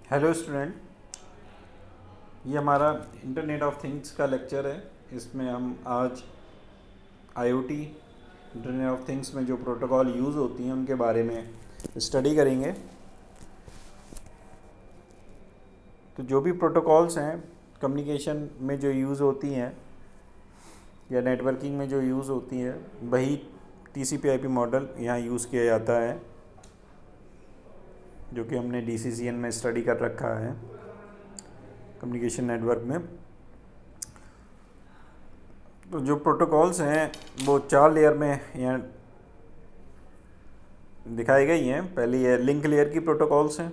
Hello student, ये हमारा internet of things का लेक्चर है। इसमें हम आज आईओटी इंटरनेट ऑफ थिंग्स में जो प्रोटोकॉल यूज़ होती हैं उनके बारे में स्टडी करेंगे। तो जो भी प्रोटोकॉल्स हैं कम्युनिकेशन में जो यूज़ होती हैं या नेटवर्किंग में जो यूज़ होती हैं वही टीसीपी/आईपी मॉडल यहाँ यूज़ किया जाता है, जो कि हमने डीसीसीएन में स्टडी कर रखा है कम्युनिकेशन नेटवर्क में। तो जो प्रोटोकॉल्स हैं वो 4 लेयर में यहाँ दिखाई गई हैं। पहली है लिंक लेयर की प्रोटोकॉल्स हैं,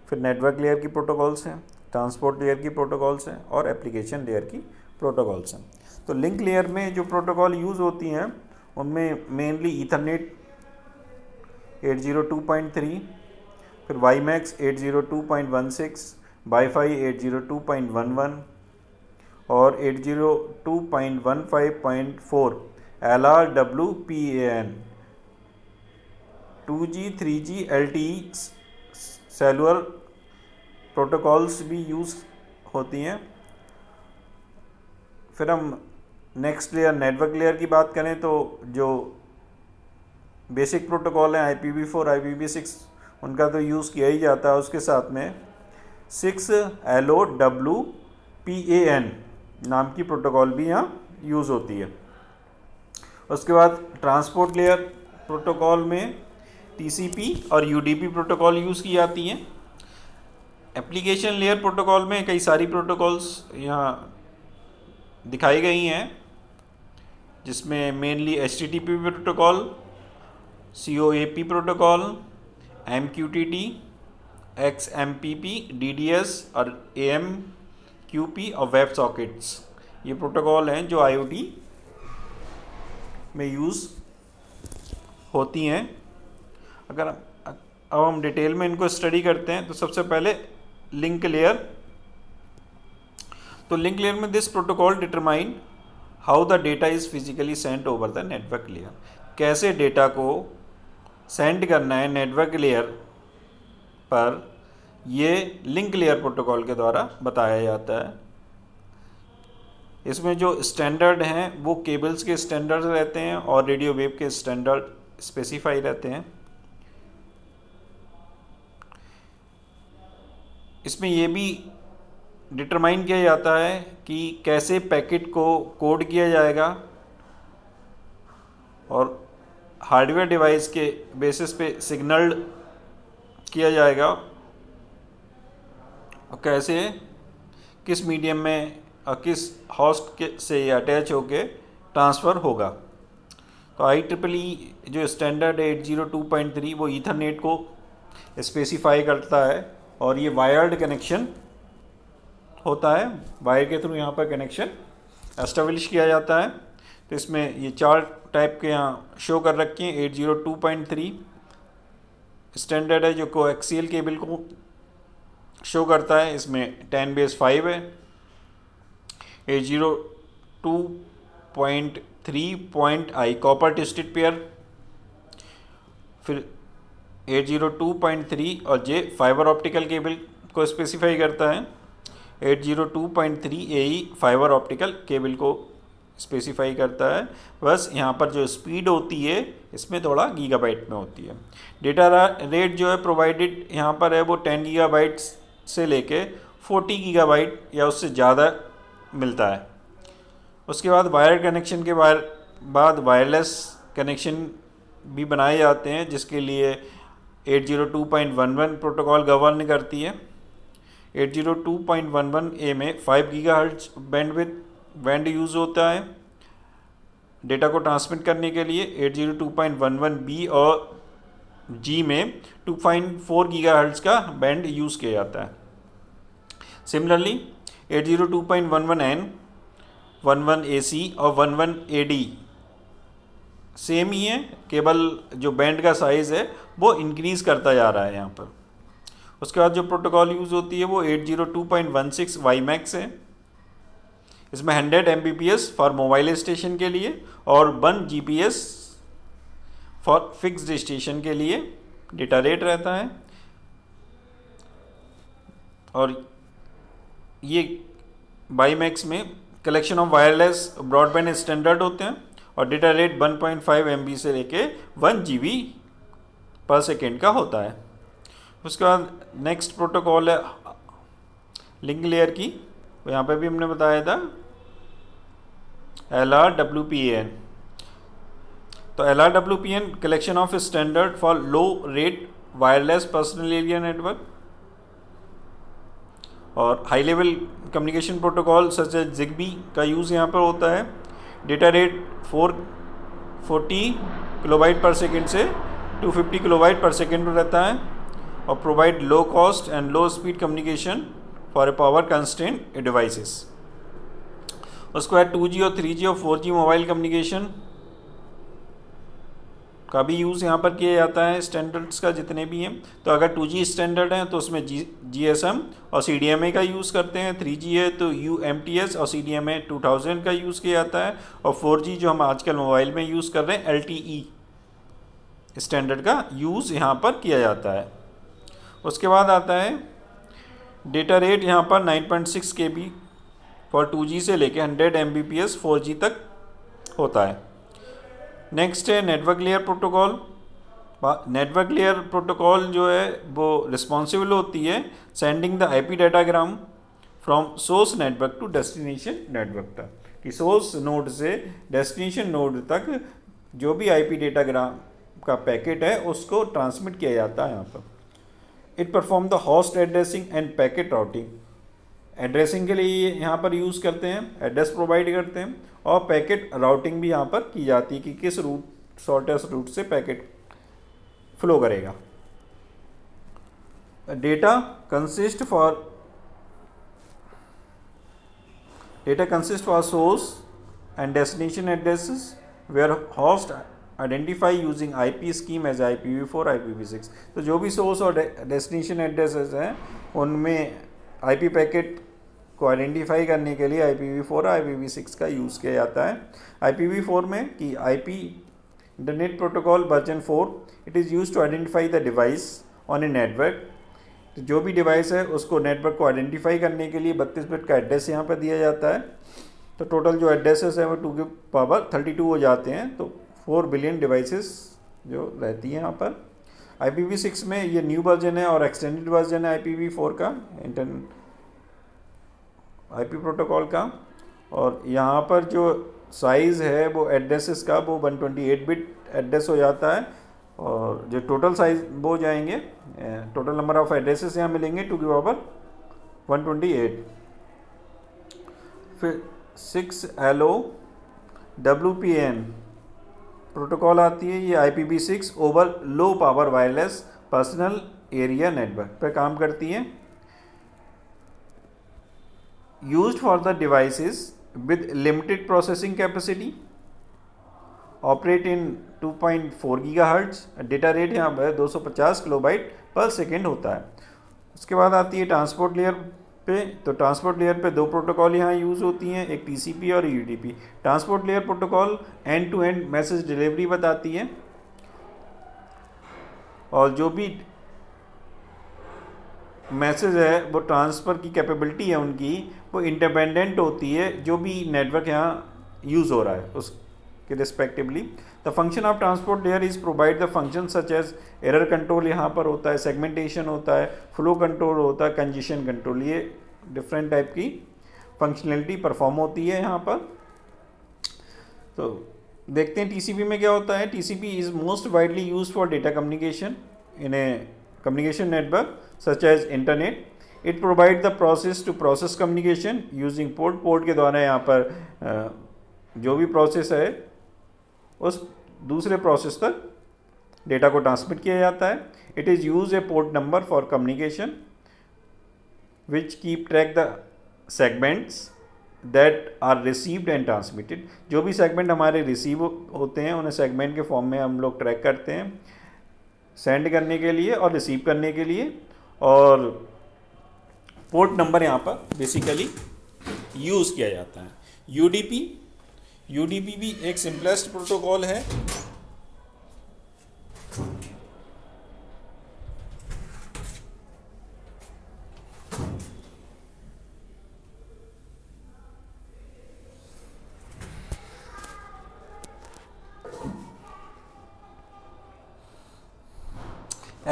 फिर नेटवर्क लेयर की प्रोटोकॉल्स हैं, ट्रांसपोर्ट लेयर की प्रोटोकॉल्स हैं और एप्लीकेशन लेयर की प्रोटोकॉल्स हैं। तो लिंक लेयर में जो प्रोटोकॉल यूज़ होती हैं उनमें मेनली ईथरनेट 802.3, फिर वाईमैक्स 802.16, वाईफाई 802.11 और 802.15.4 LRWPAN, 2G 3G LTE cellular protocols भी यूज़ होती हैं। फिर हम नेक्स्ट लेयर नेटवर्क लेयर की बात करें तो जो बेसिक प्रोटोकॉल हैं IPv4 IPv6 उनका तो यूज़ किया ही जाता है। उसके साथ में 6LOWPAN नाम की प्रोटोकॉल भी यहाँ यूज़ होती है। उसके बाद ट्रांसपोर्ट लेयर प्रोटोकॉल में TCP और UDP प्रोटोकॉल यूज़ की जाती हैं। एप्लीकेशन लेयर प्रोटोकॉल में कई सारी प्रोटोकॉल्स यहाँ दिखाई गई हैं, जिसमें mainly HTTP protocol, COAP protocol, MQTT, XMPP, DDS और AMQP और वेब सॉकेट्स, ये प्रोटोकॉल हैं जो IoT में यूज़ होती हैं। अगर अब हम डिटेल में इनको स्टडी करते हैं तो सबसे पहले लिंक लेयर। तो लिंक लेयर में this protocol determine how the data is physically sent over the network layer. कैसे डेटा को सेंड करना है नेटवर्क लेयर पर, ये लिंक लेयर प्रोटोकॉल के द्वारा बताया जाता है। इसमें जो स्टैंडर्ड हैं वो केबल्स के स्टैंडर्ड रहते हैं और रेडियो वेव के स्टैंडर्ड स्पेसिफाई रहते हैं। इसमें ये भी डिटरमाइन किया जाता है कि कैसे पैकेट को कोड किया जाएगा और हार्डवेयर डिवाइस के बेसिस पे सिग्नल किया जाएगा और कैसे किस मीडियम में और किस होस्ट के से अटैच होके ट्रांसफ़र होगा। तो IEEE जो स्टैंडर्ड 802.3 वो ईथरनेट को स्पेसिफाई करता है और ये वायर्ड कनेक्शन होता है, वायर के थ्रू यहाँ पर कनेक्शन एस्टेब्लिश किया जाता है। तो इसमें ये 4 टाइप के यहाँ शो कर रखे हैं। 802.3 स्टैंडर्ड है जो कोएक्सियल केबल को शो करता है, इसमें 10 base 5 है। 802.3.I कॉपर ट्विस्टेड पेयर, फिर 802.3 और J फाइबर ऑप्टिकल केबल को स्पेसिफाई करता है। 802.3 AE फाइबर ऑप्टिकल केबल को स्पेसिफाई करता है। बस यहाँ पर जो स्पीड होती है इसमें थोड़ा गीगाबाइट में होती है। डेटा रेट जो है प्रोवाइडेड यहाँ पर है वो 10 गीगाबाइट से लेके 40 गीगाबाइट या उससे ज़्यादा मिलता है। उसके बाद वायर कनेक्शन के बाद वायरलेस कनेक्शन भी बनाए जाते हैं, जिसके लिए 802.11 प्रोटोकॉल गवर्न करती है। 802.11a में 5 गीगाहर्ट्ज बैंड यूज़ होता है डेटा को ट्रांसमिट करने के लिए। 802.11b और G में 2.4 गीगाहर्ट्ज का बैंड यूज़ किया जाता है। सिमिलरली 802.11n, 11ac और 11ad सेम ही है, केवल जो बैंड का साइज़ है वो इंक्रीज़ करता जा रहा है यहाँ पर। उसके बाद जो प्रोटोकॉल यूज़ होती है वो 802.16 वाईमैक्स है। इसमें 100 Mbps फॉर मोबाइल स्टेशन के लिए और 1 Gbps फॉर फिक्स्ड स्टेशन के लिए डेटा रेट रहता है। और ये बाईमैक्स में collection of wireless broadband standard होते हैं और डेटा रेट 1.5 MB से लेके 1 GB पर सेकेंड का होता है। उसके बाद नेक्स्ट प्रोटोकॉल है लिंक लेयर की, तो यहाँ पे भी हमने बताया था LRWPAN। तो LRWPAN collection of standard for low rate wireless personal area network और high level communication protocol such as ZigBee का यूज़ यहाँ पर होता है। Data rate 440 kilobyte per second से 250 किलोबाइट पर सेकेंड में रहता है और provide low cost and low speed communication for a power constraint devices. उसके बाद 2G और 3G और 4G मोबाइल कम्युनिकेशन का भी यूज़ यहाँ पर किया जाता है स्टैंडर्ड्स का जितने भी हैं। तो अगर 2G स्टैंडर्ड है तो उसमें GSM और CDMA का यूज़ करते हैं, 3G है तो UMTS और CDMA 2000 का यूज़ किया जाता है और 4G जो हम आजकल मोबाइल में यूज़ कर रहे हैं LTE स्टैंडर्ड का यूज़ यहाँ पर किया जाता है। उसके बाद आता है डेटा रेट यहाँ पर 9.6 KB फॉर 2G से लेके 100 Mbps 4G तक होता है। नेक्स्ट है network layer protocol. Network layer protocol जो है वो रिस्पॉन्सिबल होती है sending the IP datagram from source network to destination network तक, कि सोर्स नोड से डेस्टिनेशन नोड तक जो भी IP डाटाग्राम का पैकेट है उसको ट्रांसमिट किया जाता है यहाँ पर। It perform the host addressing end packet routing. Addressing के लिए यहाँ पर यूज़ करते हैं, एड्रेस प्रोवाइड करते हैं और पैकेट राउटिंग भी यहाँ पर की जाती है कि किस रूट शॉर्टेस्ट रूट से पैकेट फ्लो करेगा। Data consist for source and destination addresses where host identify using IP scheme as IPv4 IPv6। तो जो भी सोर्स और डेस्टिनेशन एड्रेसेस हैं उनमें IP पैकेट को आइडेंटिफाई करने के लिए IPv4 और IPv6 का यूज़ किया जाता है। IPv4 में कि IP internet protocol version 4 it is use to identify the device on a network. तो जो भी डिवाइस है उसको नेटवर्क को आइडेंटिफाई करने के लिए 32 बिट का एड्रेस यहाँ पर दिया जाता है। तो टोटल जो एड्रेसेस है वो 2 की पावर 32 हो जाते हैं, तो 4 बिलियन डिवाइसेस जो रहती हैं यहाँ पर। IPv6 में ये न्यू वर्जन है और एक्सटेंडेड वर्जन है IPv4 का IP प्रोटोकॉल का। और यहाँ पर जो साइज़ है वो एड्रेसेस का वो 128 बिट एड्रेस हो जाता है और जो टोटल साइज वो हो जाएंगे, टोटल नंबर ऑफ एड्रेसेस यहाँ मिलेंगे 2 की पावर 128। फिर 6LoWPAN प्रोटोकॉल आती है, ये IPv6 over low power wireless personal area network पर काम करती है। Used for the devices with limited processing capacity, operate in 2.4 GHz। Data rate यहाँ पर 250 किलोबाइट पर सेकेंड होता है। उसके बाद आती है ट्रांसपोर्ट लेयर पे। तो ट्रांसपोर्ट लेयर पे 2 प्रोटोकॉल यहाँ यूज़ होती हैं, एक TCP और UDP। Transport layer protocol end to end message delivery बताती है और जो भी मैसेज है वो ट्रांसफ़र की कैपेबिलिटी है उनकी वो इंडिपेंडेंट होती है जो भी नेटवर्क यहाँ यूज़ हो रहा है उसके respectively. The function of transport layer is provide the function such as error control यहाँ पर होता है, सेगमेंटेशन होता है, फ्लो कंट्रोल होता है, कंजेशन कंट्रोल, ये डिफरेंट टाइप की फंक्शनलिटी परफॉर्म होती है यहाँ पर। तो देखते हैं TCP में क्या होता है। TCP is most widely use for data communication in A communication network such as internet. It provide the process to process communication using port के द्वारा यहाँ पर जो भी प्रोसेस है उस दूसरे प्रोसेस तक डेटा को ट्रांसमिट किया जाता है। It is use a port number for communication which keep track the segments that are received and transmitted. जो भी सेगमेंट हमारे रिसीव होते हैं उन्हें सेगमेंट के फॉर्म में हम लोग ट्रैक करते हैं सेंड करने के लिए और रिसीव करने के लिए। और पोर्ट नंबर यहाँ पर बेसिकली यूज़ किया जाता है। UDP भी एक सिंपलेस्ट प्रोटोकॉल है।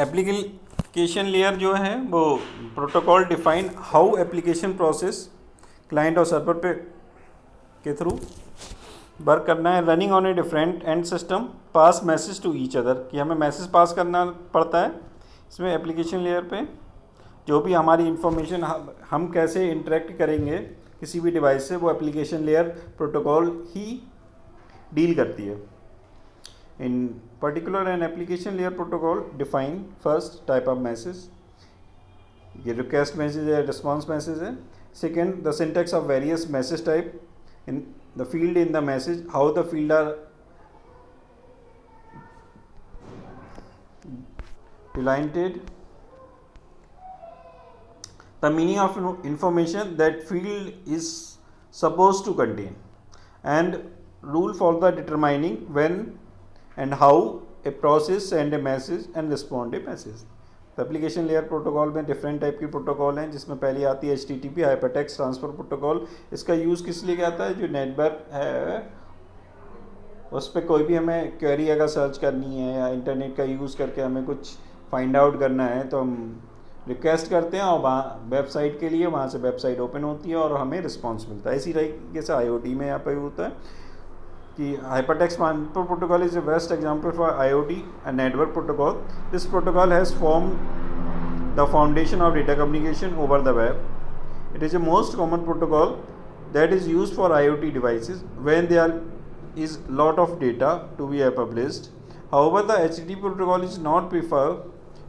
एप्लीकेशन लेयर जो है वो protocol define how application process client और सर्वर पे के थ्रू वर्क करना है। Running on a different end system pass message to each other, कि हमें मैसेज पास करना पड़ता है इसमें एप्लीकेशन लेयर पे। जो भी हमारी इंफॉर्मेशन हम कैसे इंटरेक्ट करेंगे किसी भी डिवाइस से, वो एप्लीकेशन लेयर प्रोटोकॉल ही डील करती है। In particular an application layer protocol define first type of message, ये रिक्वेस्ट मैसेज है, रिस्पॉन्स मैसेज है। Second, the syntax of various message type in the field in the message, how the field are delineated, the meaning of information that field is supposed to contain, and rule for the determining when and how a process send a message and respond a message। तो application layer protocol में different type की protocol हैं, जिसमें पहली आती है HTTP hypertext transfer protocol. इसका use किस लिए आता है, जो नेटवर्क है उस पर कोई भी हमें क्वेरी अगर सर्च करनी है या इंटरनेट का यूज़ करके हमें कुछ फाइंड आउट करना है तो हम रिक्वेस्ट करते हैं और वहाँ वेबसाइट के लिए वहाँ से वेबसाइट ओपन होती है और हमें रिस्पॉन्स मिलता है। इसी तरीके से IoT में यहाँ पर होता है कि hypertext transfer protocol is a best example for IoT and network protocol. This protocol has formed the foundation of data communication over the web. It is the most common protocol that is used for IoT devices when there is lot of data to be published. However, the HTTP protocol is not preferred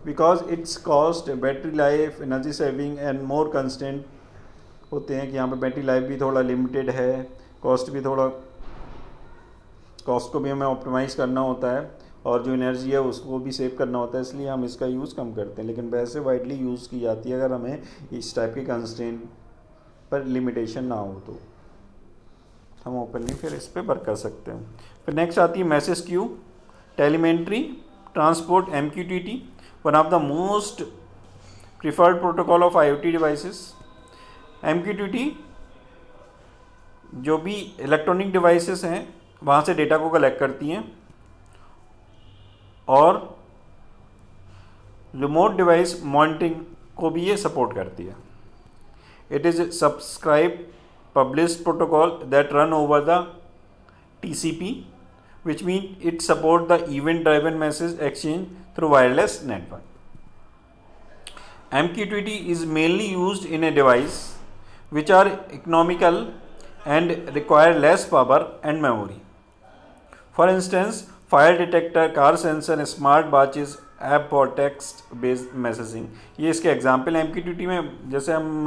because its cost, battery life, energy saving and more constraint होते हैं कि यहाँ पे battery life भी थोड़ा limited है, cost को भी हमें ऑप्टिमाइज़ करना होता है और जो एनर्जी है उसको भी सेव करना होता है, इसलिए हम इसका यूज़ कम करते हैं। लेकिन वैसे वाइडली यूज़ की जाती है अगर हमें इस टाइप के कंस्ट्रेंट पर लिमिटेशन ना हो तो हम ओपनली फिर इस पर वर्क कर सकते हैं। फिर नेक्स्ट आती है message queue, telemetry transport MQTT, one of the most preferred protocol of IoT devices. MQTT जो भी इलेक्ट्रॉनिक डिवाइसेस हैं वहाँ से डेटा को कलेक्ट करती हैं और रिमोट डिवाइस मॉनिटरिंग को भी ये सपोर्ट करती है। It is subscribe published protocol that run over the TCP, which means it support the event driven message exchange through wireless network. MQTT is mainly used in a device which are economical and require less power and memory. For instance, fire detector, car sensor, smart watches, app for text based messaging, ये इसके example MQTT में। जैसे हम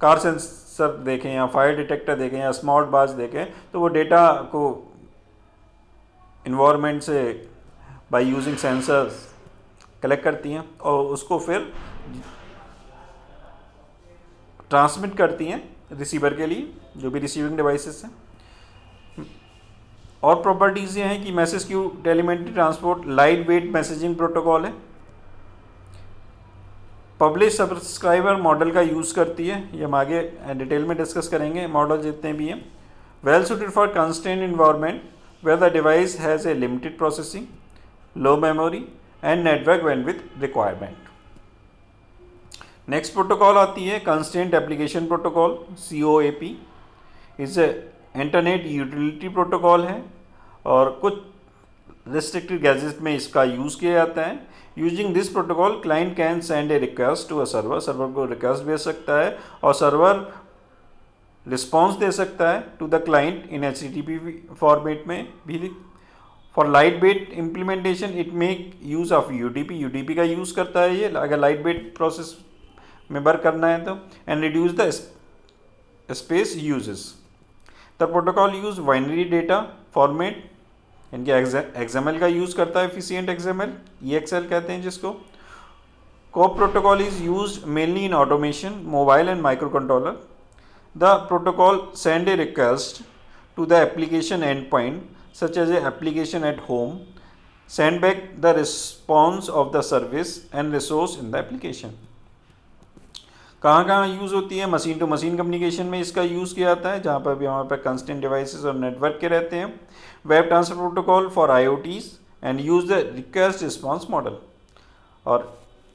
car sensor देखें या fire detector देखें या smart watch देखें तो वो डेटा को इन्वायरमेंट से बाय यूजिंग सेंसर्स कलेक्ट करती हैं और उसको फिर ट्रांसमिट करती हैं रिसीवर के लिए, जो भी रिसीविंग डिवाइसेस हैं। और प्रॉपर्टीज़ ये हैं कि message queue telemetry transport light weight messaging protocol है, पब्लिश सब्सक्राइबर मॉडल का यूज़ करती है, ये हम आगे डिटेल में डिस्कस करेंगे मॉडल जितने भी हैं। Well suited for constraint environment where the device has a limited processing, low memory and network bandwidth requirement. Next protocol आती है कंस्ट्रेंट एप्लीकेशन प्रोटोकॉल, COAP। इस इंटरनेट यूटिलिटी प्रोटोकॉल है और कुछ रिस्ट्रिक्टेड गैजेट में इसका यूज़ किया जाता है। Using this protocol client can send a request to a server, server को रिक्वेस्ट भेज सकता है और सर्वर रिस्पॉन्स दे सकता है to the client in HTTP format में भी। For light weight implementation it make use of UDP का यूज़ करता है ये, अगर लाइट वेट प्रोसेस में वर्क करना है तो। And reduce the space uses. The protocol use binary data format, इनके XML का यूज़ करता है, एफिशिएंट XML, EXL कहते हैं जिसको। COAP protocol is use mainly in automation, mobile and micro controller. The protocol send a request to the application end point such as a application at home, send back the response of the service and resource in the application। कहाँ कहाँ use होती है? Machine to machine communication में इसका use किया जाता है, जहाँ पर भी हमारे पास कंस्टेंट डिवाइसेस और नेटवर्क के रहते हैं। Web transfer protocol for IoTs and use the request response model. और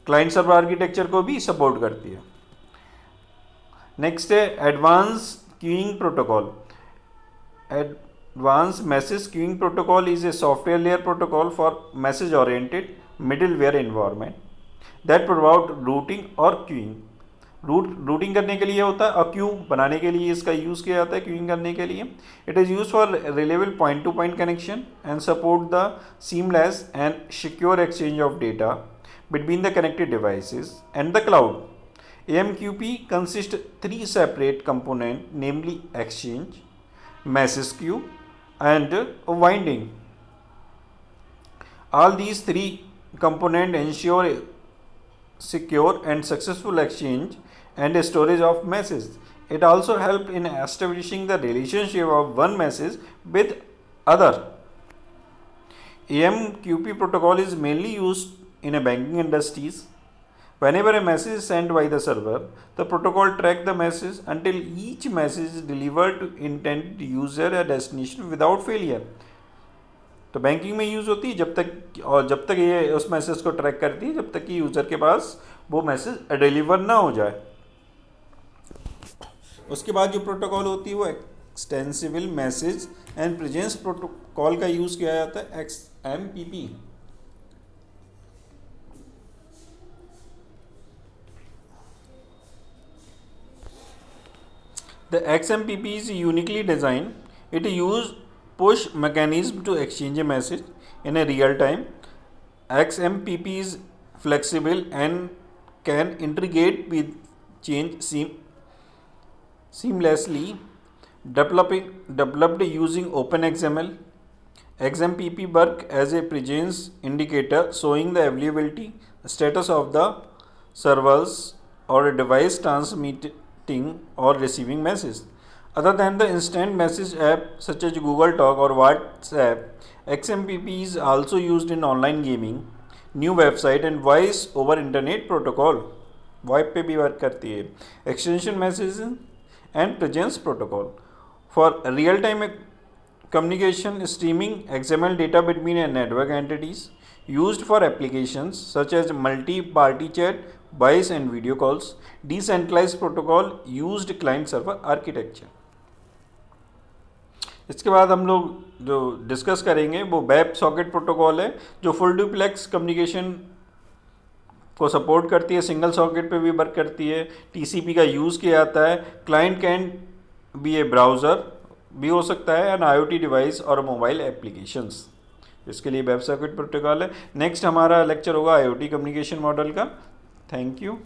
क्लाइंट सर्वर आर्किटेक्चर को भी सपोर्ट करती है। नेक्स्ट है advance queuing protocol. Advance message queuing protocol is a software layer protocol for message oriented middleware environment that provide routing और queuing. Routing करने के लिए होता है और क्यू बनाने के लिए इसका यूज़ किया जाता है क्यूइंग करने के लिए। It is use for reliable point two point connection and support the seamless and secure exchange of data between the connected devices and the cloud. AMQP consists three separate components, namely exchange, message queue, and winding. All these three components ensure secure and successful exchange and storage of messages. It also helps in establishing the relationship of one message with other. AMQP protocol is mainly used in a banking industries. Whenever a message is sent by the server, the protocol track the message until each message is delivered to intended user or destination without failure. तो banking में use होती है जब तक ये उस message को track करती है जब तक कि यूज़र के पास वो मैसेज डिलीवर ना हो जाए। उसके बाद जो प्रोटोकॉल होती है वो extensible message and presence protocol का यूज़ किया जाता है, XMPP। The XMPP is uniquely designed. It uses push mechanism to exchange a message in a real time. XMPP is flexible and can integrate with change seamlessly. Developed using OpenXML. XMPP work as a presence indicator showing the availability status of the servers or a device transmitting or receiving message. Other than the instant message app such as Google Talk or WhatsApp, XMPP is also used in online gaming, new website and voice over internet protocol. VoIP पे भी work करती है। Extension message and presence protocol for real time communication streaming XML data between a network entities used for applications such as multi-party chat, voice and video calls. Decentralized protocol used client server architecture. इसके बाद हम लोग जो discuss करेंगे वो web socket protocol है जो full duplex communication को सपोर्ट करती है, सिंगल सॉकेट पे भी वर्क करती है, TCP का यूज़ किया जाता है। Client can be A browser भी हो सकता है एंड IoT डिवाइस और मोबाइल एप्लीकेशंस, इसके लिए वेब सॉकेट प्रोटोकॉल है। नेक्स्ट हमारा लेक्चर होगा IoT कम्युनिकेशन मॉडल का। Thank you.